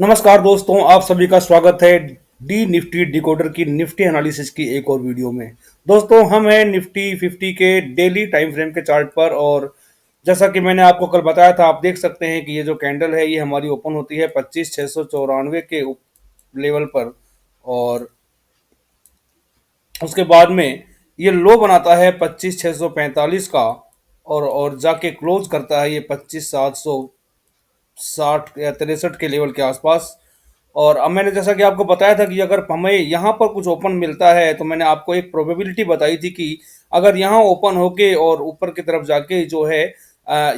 नमस्कार दोस्तों, आप सभी का स्वागत है डी निफ्टी डिकोडर की निफ्टी एनालिसिस की एक और वीडियो में। दोस्तों, हम हैं निफ्टी 50 के डेली टाइम फ्रेम के चार्ट पर। और जैसा कि मैंने आपको कल बताया था, आप देख सकते हैं कि ये जो कैंडल है ये हमारी ओपन होती है 25,694 के लेवल पर। और उसके बाद में ये लो बनाता है 25,645 का। और जाके क्लोज करता है ये 25,760 या 63 के लेवल के आसपास। और अब मैंने जैसा कि आपको बताया था कि अगर हमें यहाँ पर कुछ ओपन मिलता है तो मैंने आपको एक प्रोबेबिलिटी बताई थी कि अगर यहाँ ओपन होके और ऊपर की तरफ जाके जो है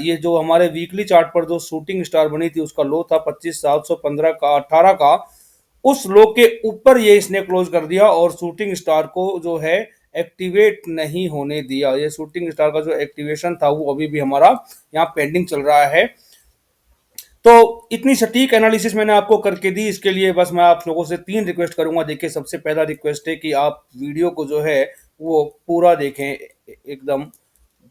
ये जो हमारे वीकली चार्ट पर जो शूटिंग स्टार बनी थी उसका लो था 25,715 का 18 का। उस लो के ऊपर ये इसने क्लोज कर दिया और शूटिंग स्टार को जो है एक्टिवेट नहीं होने दिया। ये शूटिंग स्टार का जो एक्टिवेशन था वो अभी भी हमारा यहाँ पेंडिंग चल रहा है। तो इतनी सटीक एनालिसिस मैंने आपको करके दी, इसके लिए बस मैं आप लोगों से 3 रिक्वेस्ट करूंगा। देखिए, सबसे पहला रिक्वेस्ट है कि आप वीडियो को जो है वो पूरा देखें एकदम,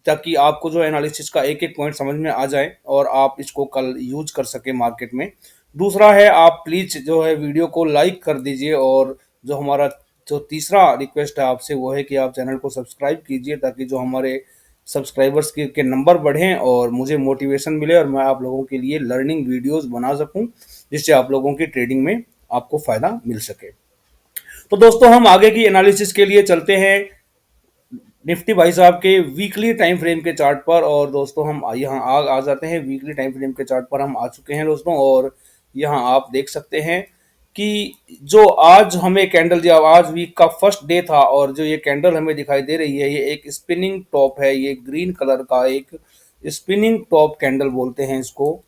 ताकि आपको जो एनालिसिस का एक एक पॉइंट समझ में आ जाए और आप इसको कल यूज कर सके मार्केट में। दूसरा है, आप प्लीज जो है वीडियो को लाइक कर दीजिए। और जो हमारा जो तीसरा रिक्वेस्ट है आपसे वो है कि आप चैनल को सब्सक्राइब कीजिए, ताकि जो हमारे सब्सक्राइबर्स के नंबर बढ़ें और मुझे मोटिवेशन मिले और मैं आप लोगों के लिए लर्निंग वीडियोस बना सकूं, जिससे आप लोगों की ट्रेडिंग में आपको फ़ायदा मिल सके। तो दोस्तों, हम आगे की एनालिसिस के लिए चलते हैं निफ्टी भाई साहब के वीकली टाइम फ्रेम के चार्ट पर। और दोस्तों, हम यहाँ आ जाते हैं वीकली टाइम फ्रेम के चार्ट पर। हम आ चुके हैं दोस्तों। और यहाँ आप देख सकते हैं कि जो आज हमें कैंडल दिया, आज वीक का फर्स्ट डे था और जो ये कैंडल हमें दिखाई दे रही है ये एक स्पिनिंग टॉप है। ये ग्रीन कलर का एक स्पिनिंग टॉप कैंडल बोलते हैं इसको।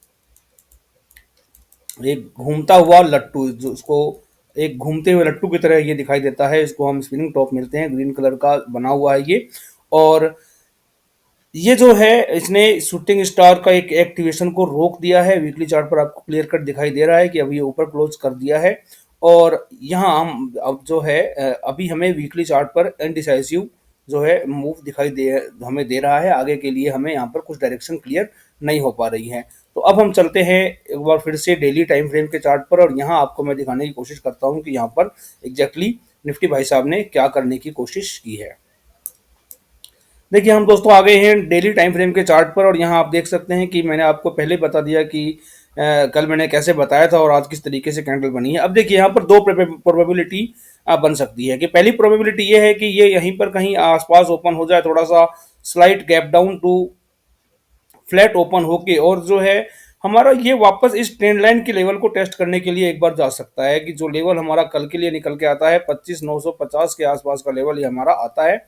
एक घूमता हुआ लट्टू, जो उसको एक घूमते हुए लट्टू की तरह ये दिखाई देता है, इसको हम स्पिनिंग टॉप मिलते हैं। ग्रीन कलर का बना हुआ है ये। और ये जो है इसने शूटिंग स्टार का एक एक्टिवेशन को रोक दिया है। वीकली चार्ट पर आपको क्लियर कट दिखाई दे रहा है कि अभी ये ऊपर क्लोज कर दिया है। और यहाँ हम अब जो है अभी हमें वीकली चार्ट पर इनडिसाइसिव जो है मूव दिखाई दे हमें दे रहा है। आगे के लिए हमें यहाँ पर कुछ डायरेक्शन क्लियर नहीं हो पा रही है। तो अब हम चलते हैं एक बार फिर से डेली टाइम फ्रेम के चार्ट पर। और यहाँ आपको मैं दिखाने की कोशिश करता हूँ कि यहाँ पर एग्जैक्टली निफ्टी भाई साहब ने क्या करने की कोशिश की है। देखिए, हम दोस्तों आ गए हैं डेली टाइम फ्रेम के चार्ट पर। और यहाँ आप देख सकते हैं कि मैंने आपको पहले बता दिया कि कल मैंने कैसे बताया था और आज किस तरीके से कैंडल बनी है। अब देखिए, यहाँ पर दो प्रोबेबिलिटी बन सकती है। कि पहली प्रोबेबिलिटी ये है कि ये यहीं पर कहीं आसपास ओपन हो जाए, थोड़ा सा slight gap down to flat open होके, और जो है हमारा ये वापस इस ट्रेंड लाइन के लेवल को टेस्ट करने के लिए एक बार जा सकता है। कि जो लेवल हमारा कल के लिए निकल के आता है 25,950 के आसपास का लेवल ये हमारा आता है।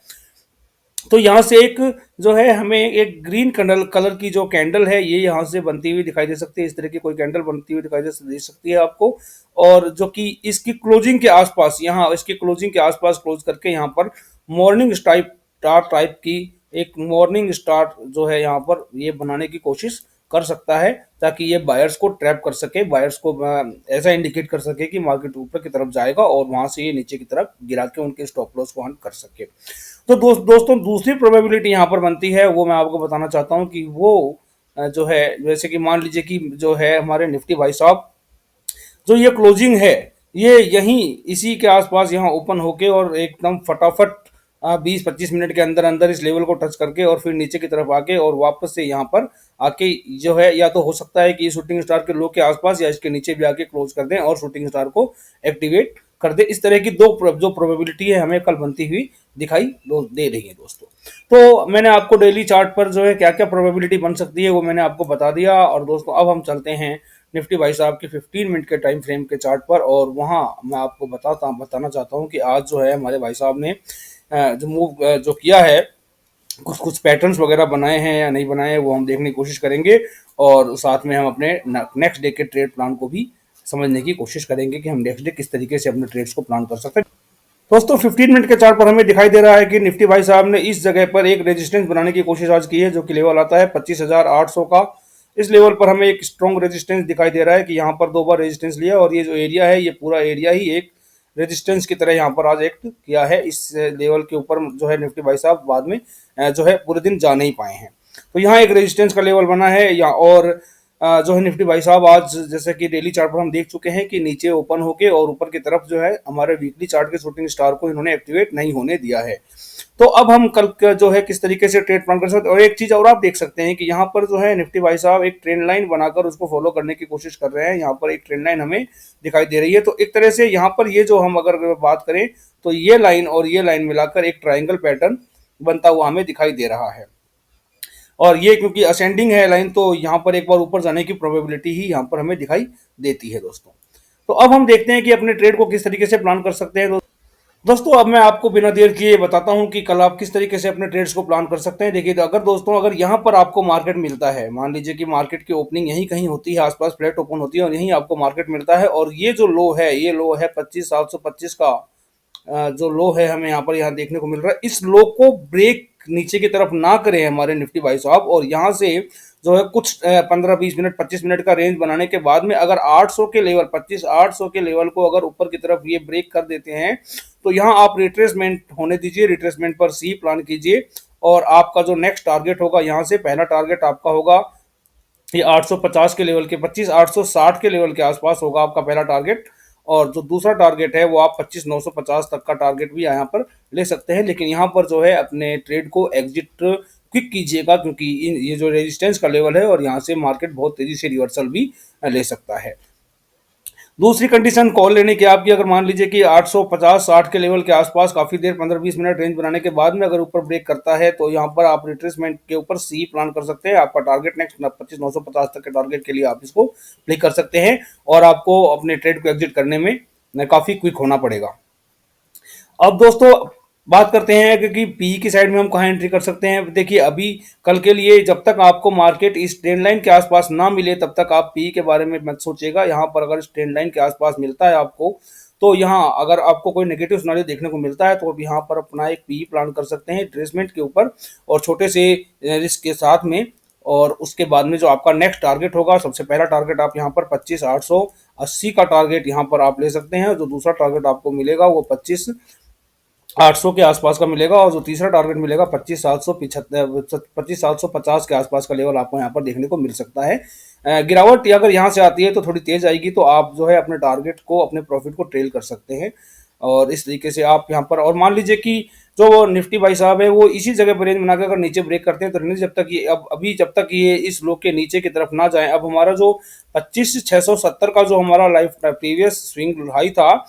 तो यहाँ से एक जो है हमें एक ग्रीन कलर कलर की जो कैंडल है ये यहाँ से बनती हुई दिखाई दे सकती है। इस तरह की कोई कैंडल बनती हुई दिखाई दे सकती है आपको। और जो कि इसकी क्लोजिंग के आसपास, यहाँ इसकी क्लोजिंग के आसपास क्लोज करके यहाँ पर मॉर्निंग स्टार टाइप की एक मॉर्निंग स्टार जो है यहाँ पर ये बनाने की कोशिश कर सकता है, ताकि ये बायर्स को ट्रैप कर सके, बायर्स को ऐसा इंडिकेट कर सके कि मार्केट ऊपर की तरफ जाएगा और वहां से ये नीचे की तरफ गिरा के उनके स्टॉप लॉस को हंट कर सके। तो दोस्तों, दूसरी प्रोबेबिलिटी यहाँ पर बनती है, वो मैं आपको बताना चाहता हूँ कि वो जो है, जैसे कि मान लीजिए कि जो है हमारे निफ्टी भाई साहब जो ये क्लोजिंग है ये यहीं इसी के आसपास यहाँ ओपन होके और एकदम फटाफट 20-25 मिनट के अंदर अंदर इस लेवल को टच करके और फिर नीचे की तरफ आके और वापस से यहाँ पर आके जो है, या तो हो सकता है कि शूटिंग स्टार के लो के आसपास या इसके नीचे भी आके क्लोज कर दें और शूटिंग स्टार को एक्टिवेट कर दे। इस तरह की जो प्रोबेबिलिटी है हमें कल बनती हुई दिखाई दे रही है दोस्तों। तो मैंने आपको डेली चार्ट पर जो है क्या क्या प्रोबेबिलिटी बन सकती है वो मैंने आपको बता दिया। और दोस्तों, अब हम चलते हैं निफ्टी भाई साहब के 15 मिनट के टाइम फ्रेम के चार्ट पर। और वहाँ मैं आपको बताना चाहता हूँ कि आज जो है हमारे भाई साहब ने जो मूव जो किया है, कुछ कुछ पैटर्न्स वगैरह बनाए हैं या नहीं बनाए हैं वो हम देखने की कोशिश करेंगे। और साथ में हम अपने नेक्स्ट डे के ट्रेड प्लान को भी समझने की कोशिश करेंगे कि हम नेक्स्ट डे किस तरीके से अपने ट्रेड्स को प्लान कर सकते हैं। दोस्तों, 15 मिनट के चार्ट पर हमें दिखाई दे रहा है कि निफ्टी भाई साहब ने इस जगह पर एक रेजिस्टेंस बनाने की कोशिश आज की है, जो कि लेवल आता है 25,800 का। इस लेवल पर हमें एक स्ट्रॉन्ग रेजिस्टेंस दिखाई दे रहा है कि यहाँ पर 2 बार रेजिस्टेंस लिया और ये जो एरिया है ये पूरा एरिया ही एक रेजिस्टेंस की तरह यहाँ पर आज एक्ट किया है। इस लेवल के ऊपर जो है निफ्टी भाई साहब बाद में जो है पूरे दिन जा नहीं पाए हैं। तो यहाँ एक रेजिस्टेंस का लेवल बना है। या और जो है निफ्टी भाई साहब आज जैसे कि डेली चार्ट पर हम देख चुके हैं कि नीचे ओपन होके और ऊपर की तरफ जो है हमारे वीकली चार्ट के शूटिंग स्टार को इन्होंने एक्टिवेट नहीं होने दिया है। तो अब हम कल जो है किस तरीके से ट्रेड प्लान कर सकते हैं, और एक चीज और आप देख सकते हैं कि यहाँ पर जो है निफ्टी भाई साहब एक ट्रेंड लाइन बनाकर उसको फॉलो करने की कोशिश कर रहे हैं। यहाँ पर एक ट्रेंड लाइन हमें दिखाई दे रही है। तो एक तरह से यहाँ पर ये जो हम अगर बात करें तो ये लाइन और ये लाइन मिलाकर एक ट्राइंगल पैटर्न बनता हुआ हमें दिखाई दे रहा है। और ये क्योंकि असेंडिंग है लाइन, तो यहाँ पर एक बार ऊपर जाने की प्रोबेबिलिटी ही यहाँ पर हमें दिखाई देती है दोस्तों। तो अब हम देखते हैं कि अपने ट्रेड को किस तरीके से प्लान कर सकते हैं। दोस्तों अब मैं आपको बिना देर किए बताता हूं कि कल आप किस तरीके से अपने ट्रेड्स को प्लान कर सकते हैं। देखिए, तो अगर दोस्तों अगर यहाँ पर आपको मार्केट मिलता है, मान लीजिए कि मार्केट की ओपनिंग यहीं कहीं होती है, आसपास फ्लैट ओपन होती है और यहीं आपको मार्केट मिलता है, और ये जो लो है, ये लो है 25,725 का, जो लो है हमें यहाँ देखने को मिल रहा है। इस लो को ब्रेक नीचे की तरफ ना करें हमारे निफ्टी भाई साहब, और यहाँ से जो है कुछ 15-20 मिनट 25 मिनट का रेंज बनाने के बाद में अगर 800 के लेवल 25,800 के लेवल को अगर ऊपर की तरफ ये ब्रेक कर देते हैं, तो यहाँ आप रिट्रेसमेंट होने दीजिए, रिट्रेसमेंट पर सी प्लान कीजिए, और आपका जो नेक्स्ट टारगेट होगा, यहाँ से पहला टारगेट आपका होगा ये 850 के लेवल के 25,860 के लेवल के आसपास होगा आपका पहला टारगेट। और जो दूसरा टारगेट है वो आप 25,950 तक का टारगेट भी यहाँ पर ले सकते हैं। लेकिन यहाँ पर जो है अपने ट्रेड को एग्जिट क्विक कीजिएगा, क्योंकि ये जो रेजिस्टेंस का लेवल है और यहाँ से मार्केट बहुत तेजी से रिवर्सल भी ले सकता है। दूसरी कंडीशन कॉल लेने की आपकी, अगर मान लीजिए कि 850-60 के लेवल के आसपास काफी देर 15-20 मिनट रेंज बनाने के बाद में अगर ऊपर ब्रेक करता है, तो यहाँ पर आप रिट्रेसमेंट के ऊपर सी प्लान कर सकते हैं। आपका टारगेट नेक्स्ट 25,950 तक के टारगेट के लिए आप इसको प्ले कर सकते हैं, और आपको अपने ट्रेड को एग्जिट करने में काफी क्विक होना पड़ेगा। अब दोस्तों बात करते हैं कि पी की साइड में हम कहाँ एंट्री कर सकते हैं। देखिए, अभी कल के लिए जब तक आपको मार्केट इस ट्रेंड लाइन के आसपास ना मिले तब तक आप पी के बारे में मत सोचिएगा। यहाँ पर अगर इस ट्रेंड लाइन के आसपास मिलता है आपको, तो यहाँ अगर आपको कोई नेगेटिव सिनेरियो देखने को मिलता है तो अब यहाँ पर अपना एक पी प्लान कर सकते हैं ट्रेसमेंट के ऊपर और छोटे से रिस्क के साथ में। और उसके बाद में जो आपका नेक्स्ट टारगेट होगा, सबसे पहला टारगेट आप यहाँ पर 25,880 का टारगेट यहाँ पर आप ले सकते हैं। जो दूसरा टारगेट आपको मिलेगा वो 25,800 के आसपास का मिलेगा, और जो तीसरा टारगेट मिलेगा 25,750 के आसपास का लेवल आपको यहाँ पर देखने को मिल सकता है। गिरावट अगर यहाँ से आती है तो थोड़ी तेज आएगी, तो आप जो है अपने टारगेट को, अपने प्रॉफिट को ट्रेल कर सकते हैं। और इस तरीके से आप यहाँ पर, और मान लीजिए कि जो निफ्टी भाई साहब है वो इसी जगह पर रेंज बनाकर अगर नीचे ब्रेक करते हैं, तो रहने जब तक ये जब तक ये इस लो के नीचे की तरफ ना जाए। अब हमारा जो 25,670 का जो हमारा लाइफ प्रीवियस स्विंग हाई था,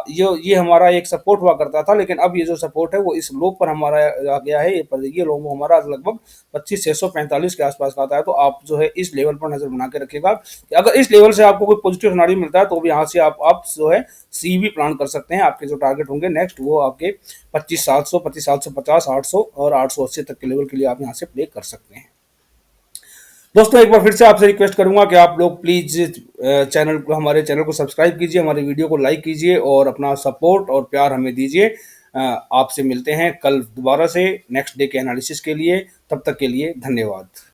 ये हमारा एक सपोर्ट हुआ करता था, लेकिन अब ये जो सपोर्ट है वो इस लो पर हमारा आ गया है। ये लो हमारा लगभग 25,645 के आसपास का आता है। तो आप जो है इस लेवल पर नजर बना के रखिएगा कि अगर इस लेवल से आपको कोई पॉजिटिव सिनेरियो मिलता है तो भी यहाँ से आप जो है सी भी प्लान कर सकते हैं। आपके जो टारगेट होंगे नेक्स्ट वो आपके 25,700, 25,750, 800 और 880 तक के लेवल के लिए आप यहाँ से प्ले कर सकते हैं। दोस्तों एक बार फिर से आपसे रिक्वेस्ट करूंगा कि आप लोग प्लीज हमारे चैनल को सब्सक्राइब कीजिए, हमारे वीडियो को लाइक कीजिए और अपना सपोर्ट और प्यार हमें दीजिए। आपसे मिलते हैं कल दोबारा से नेक्स्ट डे के एनालिसिस के लिए। तब तक के लिए धन्यवाद।